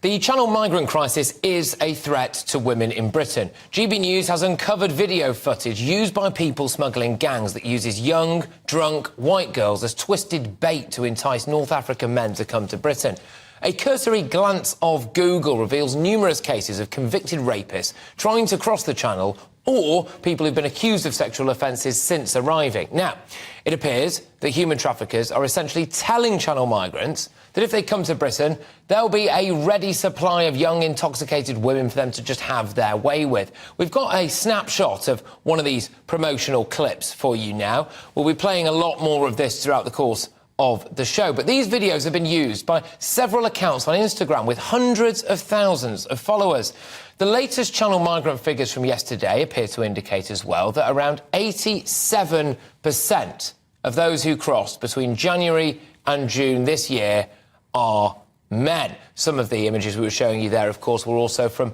The channel migrant crisis is a threat to women in Britain. GB News has uncovered video footage used by people smuggling gangs that uses young, drunk, white girls as twisted bait to entice North African men to come to Britain. A cursory glance of Google reveals numerous cases of convicted rapists trying to cross the channel or people who've been accused of sexual offences since arriving. Now, it appears that human traffickers are essentially telling channel migrants that if they come to Britain, there'll be a ready supply of young, intoxicated women for them to just have their way with. We've got a snapshot of one of these promotional clips for you now. We'll be playing a lot more of this throughout the course of the show, but these videos have been used by several accounts on Instagram with hundreds of thousands of followers. The latest channel migrant figures from yesterday appear to indicate as well that around 87% of those who crossed between January and June this year are men. Some of the images we were showing you there, of course, were also from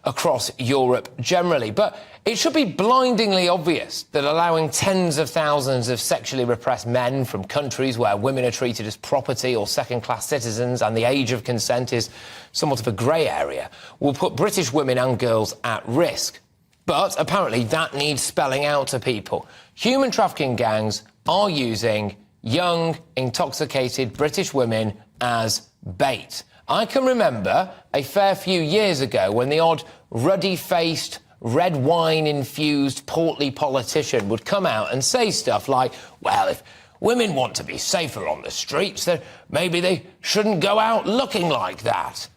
across Europe generally. But it should be blindingly obvious that allowing tens of thousands of sexually repressed men from countries where women are treated as property or second-class citizens and the age of consent is somewhat of a grey area will put British women and girls at risk. But apparently that needs spelling out to people. Human trafficking gangs are using young, intoxicated British women as bait. I can remember a fair few years ago when the odd ruddy-faced, red wine-infused, portly politician would come out and say stuff like, well, if women want to be safer on the streets, then maybe they shouldn't go out looking like that.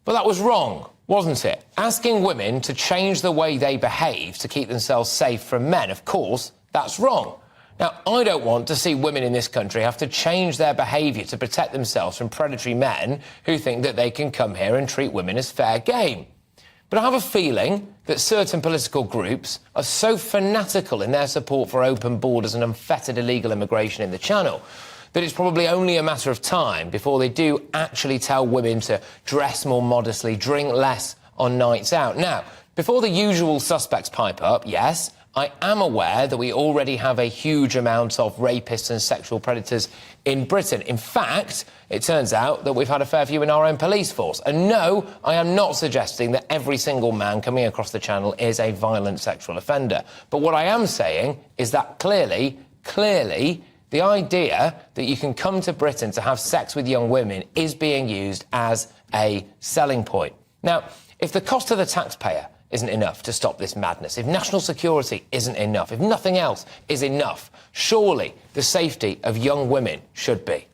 But that was wrong, wasn't it? Asking women to change the way they behave to keep themselves safe from men, of course, that's wrong. Now, I don't want to see women in this country have to change their behaviour to protect themselves from predatory men who think that they can come here and treat women as fair game. But I have a feeling that certain political groups are so fanatical in their support for open borders and unfettered illegal immigration in the Channel that it's probably only a matter of time before they do actually tell women to dress more modestly, drink less on nights out. Now, before the usual suspects pipe up, yes, I am aware that we already have a huge amount of rapists and sexual predators in Britain. In fact, it turns out that we've had a fair few in our own police force. And no, I am not suggesting that every single man coming across the Channel is a violent sexual offender. But what I am saying is that clearly, the idea that you can come to Britain to have sex with young women is being used as a selling point. Now, if the cost to the taxpayer isn't enough to stop this madness, if national security isn't enough, if nothing else is enough, surely the safety of young women should be.